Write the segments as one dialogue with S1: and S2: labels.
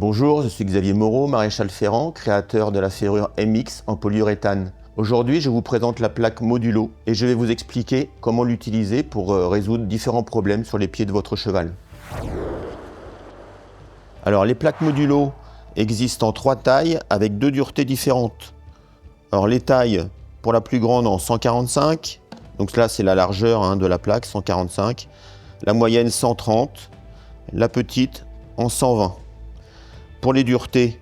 S1: Bonjour, je suis Xavier Moreau, maréchal ferrant, créateur de la ferrure MX en polyuréthane. Aujourd'hui, je vous présente la plaque modulo et je vais vous expliquer comment l'utiliser pour résoudre différents problèmes sur les pieds de votre cheval. Alors, les plaques modulo existent en 3 tailles avec 2 duretés différentes. Alors, les tailles pour la plus grande en 145, donc là c'est la largeur de la plaque, 145, la moyenne 130, la petite en 120. Pour les duretés,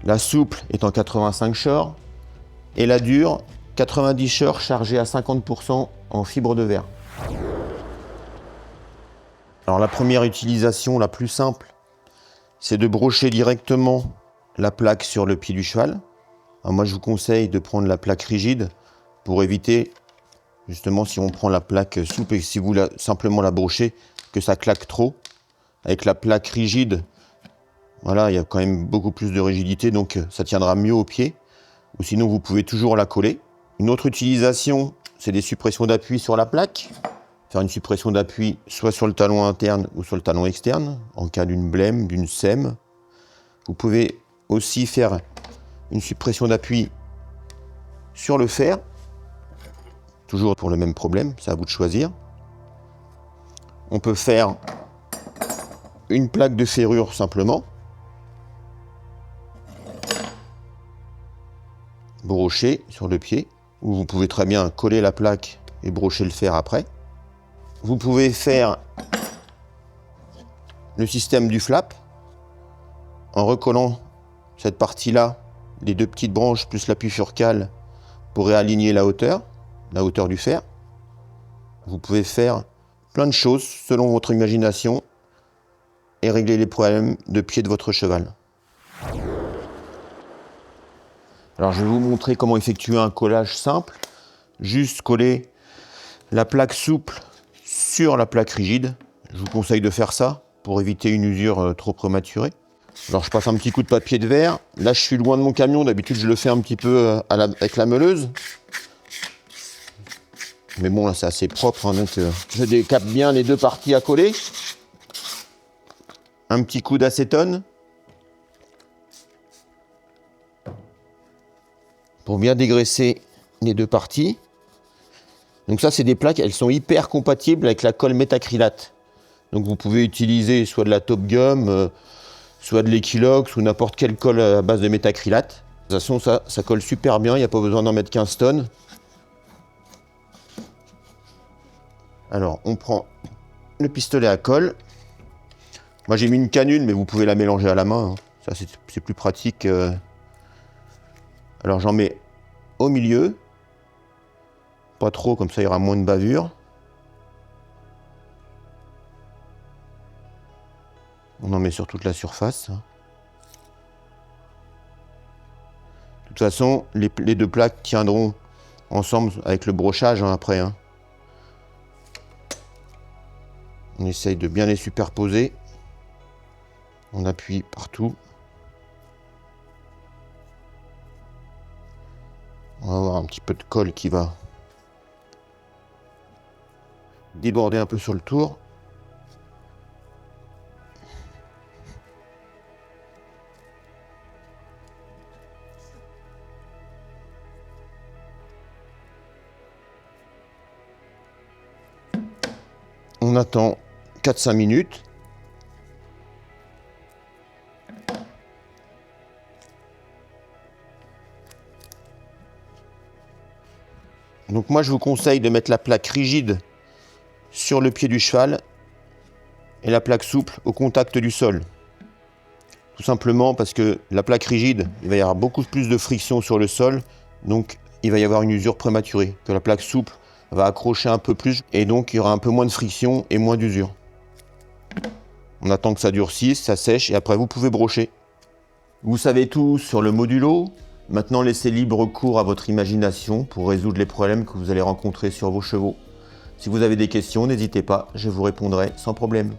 S1: la souple est en 85 short et la dure 90 short chargée à 50% en fibre de verre. Alors la première utilisation la plus simple, c'est de brocher directement la plaque sur le pied du cheval. Alors moi je vous conseille de prendre la plaque rigide pour éviter, justement si on prend la plaque souple et si vous simplement la brochez, que ça claque trop. Avec la plaque rigide, voilà, il y a quand même beaucoup plus de rigidité, donc ça tiendra mieux au pied. Ou sinon, vous pouvez toujours la coller. Une autre utilisation, c'est des suppressions d'appui sur la plaque. Faire une suppression d'appui soit sur le talon interne ou sur le talon externe, en cas d'une blême, d'une sème. Vous pouvez aussi faire une suppression d'appui sur le fer, toujours pour le même problème, c'est à vous de choisir. On peut faire une plaque de ferrure simplement, brocher sur le pied, ou vous pouvez très bien coller la plaque et brocher le fer après. Vous pouvez faire le système du flap en recollant cette partie-là, les 2 petites branches plus l'appui furcal pour réaligner la hauteur du fer. Vous pouvez faire plein de choses selon votre imagination et régler les problèmes de pied de votre cheval. Alors je vais vous montrer comment effectuer un collage simple. Juste coller la plaque souple sur la plaque rigide. Je vous conseille de faire ça pour éviter une usure trop prématurée. Alors je passe un petit coup de papier de verre. Là je suis loin de mon camion, d'habitude je le fais un petit peu avec la meuleuse. Mais bon là c'est assez propre, donc je décape bien les 2 parties à coller. Un petit coup d'acétone pour bien dégraisser les 2 parties. Donc ça c'est des plaques, elles sont hyper compatibles avec la colle métacrylate. Donc vous pouvez utiliser soit de la Top Gum, soit de l'Equilox ou n'importe quelle colle à base de métacrylate. De toute façon ça colle super bien, il n'y a pas besoin d'en mettre 15 tonnes. Alors on prend le pistolet à colle. Moi j'ai mis une canule mais vous pouvez la mélanger à la main, ça c'est plus pratique. Alors j'en mets au milieu, pas trop, comme ça il y aura moins de bavure. On en met sur toute la surface. De toute façon, les 2 plaques tiendront ensemble avec le brochage après. On essaye de bien les superposer. On appuie partout. On va avoir un petit peu de colle qui va déborder un peu sur le tour. On attend 4-5 minutes. Donc moi je vous conseille de mettre la plaque rigide sur le pied du cheval et la plaque souple au contact du sol. Tout simplement parce que la plaque rigide, il va y avoir beaucoup plus de friction sur le sol, donc il va y avoir une usure prématurée. Que la plaque souple va accrocher un peu plus et donc il y aura un peu moins de friction et moins d'usure. On attend que ça durcisse, ça sèche et après vous pouvez brocher. Vous savez tout sur le modulo. Maintenant, laissez libre cours à votre imagination pour résoudre les problèmes que vous allez rencontrer sur vos chevaux. Si vous avez des questions, n'hésitez pas, je vous répondrai sans problème.